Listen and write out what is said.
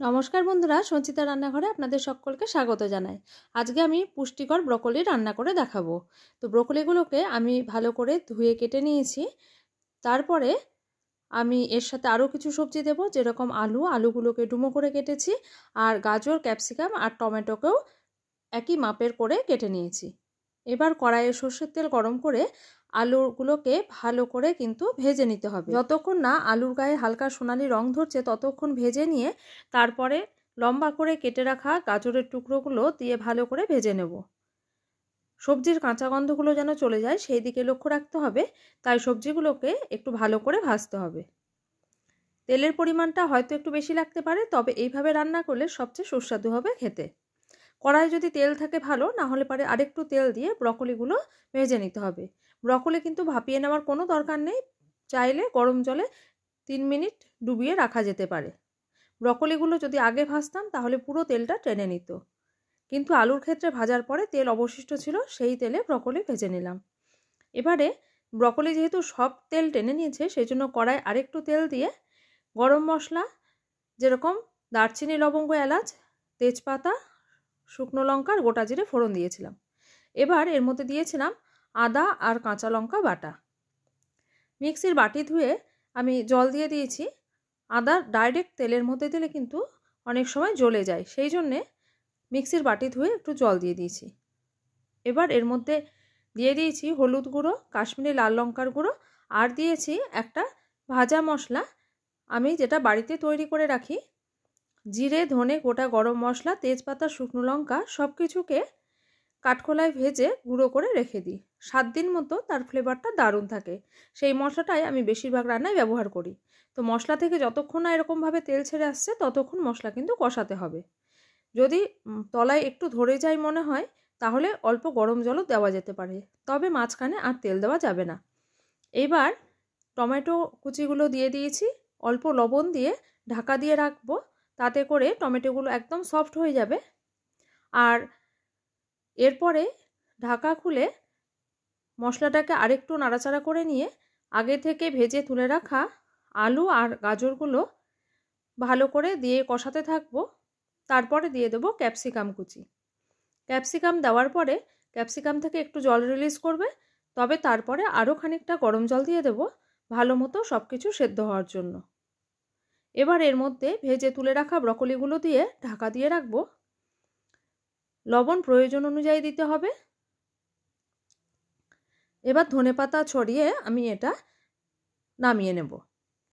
নমস্কার বন্ধুরা, সঞ্চিতা রান্নাঘরে আপনাদের সকলকে স্বাগত জানাই। আজকে আমি পুষ্টিকর ব্রকলি রান্না করে দেখাবো। তো ব্রকলিগুলোকে আমি ভালো করে ধুয়ে কেটে নিয়েছি। তারপরে আমি এর সাথে আরও কিছু সবজি দেব, যেরকম আলুগুলোকে ডুমো করে কেটেছি, আর গাজর, ক্যাপসিকাম আর টমেটোকেও একই মাপের করে কেটে নিয়েছি। এবার কড়াইয়ে সর্ষের তেল গরম করে আলুগুলোকে ভালো করে কিন্তু ভেজে নিতে হবে। যতক্ষণ না আলুর গায়ে হালকা সোনালি রং ধরছে ততক্ষণ ভেজে নিয়ে তারপরে লম্বা করে কেটে রাখা গাজরের টুকরোগুলো দিয়ে ভালো করে ভেজে নেব। সবজির কাঁচা গন্ধগুলো যেন চলে যায় সেই দিকে লক্ষ্য রাখতে হবে, তাই সবজিগুলোকে একটু ভালো করে ভাজতে হবে। তেলের পরিমাণটা হয়তো একটু বেশি লাগতে পারে, তবে এইভাবে রান্না করলে সবচেয়ে সুস্বাদু হবে খেতে। কড়াই যদি তেল থাকে ভালো, না হলে পারে আরেকটু তেল দিয়ে ব্রকলিগুলো ভেজে নিতে হবে। ব্রকলি কিন্তু ভাপিয়ে নেওয়ার কোনো দরকার নেই, চাইলে গরম জলে 3 মিনিট ডুবিয়ে রাখা যেতে পারে। ব্রকলিগুলো যদি আগে ভাজতাম তাহলে পুরো তেলটা টেনে নিত, কিন্তু আলুর ক্ষেত্রে ভাজার পরে তেল অবশিষ্ট ছিল, সেই তেলে ব্রকলি ভেজে নিলাম। এবারে ব্রকলি যেহেতু সব তেল টেনে নিয়েছে, সেই জন্য কড়াই আরেকটু তেল দিয়ে গরম মশলা যেরকম দারচিনি, লবঙ্গ, এলাচ, তেজপাতা, শুকনো লঙ্কা আর গোটা জিরে ফোড়ন দিয়েছিলাম। এবার এর মধ্যে দিয়েছিলাম আদা আর কাঁচা লঙ্কা বাটা। মিক্সির বাটি ধুয়ে আমি জল দিয়ে দিয়েছি। আদা ডাইরেক্ট তেলের মধ্যে দিলে কিন্তু অনেক সময় জ্বলে যায়, সেই জন্যে মিক্সির বাটি ধুয়ে একটু জল দিয়ে দিয়েছি। এবার এর মধ্যে দিয়ে দিয়েছি হলুদ গুঁড়ো, কাশ্মীরি লাল লঙ্কার গুঁড়ো, আর দিয়েছি একটা ভাজা মশলা আমি যেটা বাড়িতে তৈরি করে রাখি। জিরে, ধনে, গোটা গরম মশলা, তেজপাতা, শুকনো লঙ্কা সব কিছুকে কাঠখোলায় ভেজে গুঁড়ো করে রেখে দিই। 7 দিন মতো তার ফ্লেভারটা দারুণ থাকে। সেই মশলাটাই আমি বেশিরভাগ রান্নায় ব্যবহার করি। তো মশলা থেকে যতক্ষণ না এরকমভাবে তেল ছেড়ে আসছে ততক্ষণ মশলা কিন্তু কষাতে হবে। যদি তলায় একটু ধরে যায় মনে হয়, তাহলে অল্প গরম জলও দেওয়া যেতে পারে, তবে মাঝখানে আর তেল দেওয়া যাবে না। এইবার টমেটো কুচিগুলো দিয়ে দিয়েছি, অল্প লবণ দিয়ে ঢাকা দিয়ে রাখবো, তাতে করে টমেটোগুলো একদম সফট হয়ে যাবে। আর এরপরে ঢাকা খুলে মশলাটাকে আরেকটু নাড়াচাড়া করে নিয়ে আগে থেকে ভেজে তুলে রাখা আলু আর গাজরগুলো ভালো করে দিয়ে কষাতে থাকবো। তারপরে দিয়ে দেবো ক্যাপসিকাম কুচি। ক্যাপসিকাম দেওয়ার পরে ক্যাপসিকাম থেকে একটু জল রিলিজ করবে, তবে তারপরে আরও খানিকটা গরম জল দিয়ে দেবো ভালো মতো সব কিছু সেদ্ধ হওয়ার জন্য। এবার এর মধ্যে ভেজে তুলে রাখা ব্রকলিগুলো দিয়ে ঢাকা দিয়ে রাখবো। লবণ প্রয়োজন অনুযায়ী দিতে হবে। এবার ধনেপাতা ছড়িয়ে আমি এটা নামিয়ে নেব।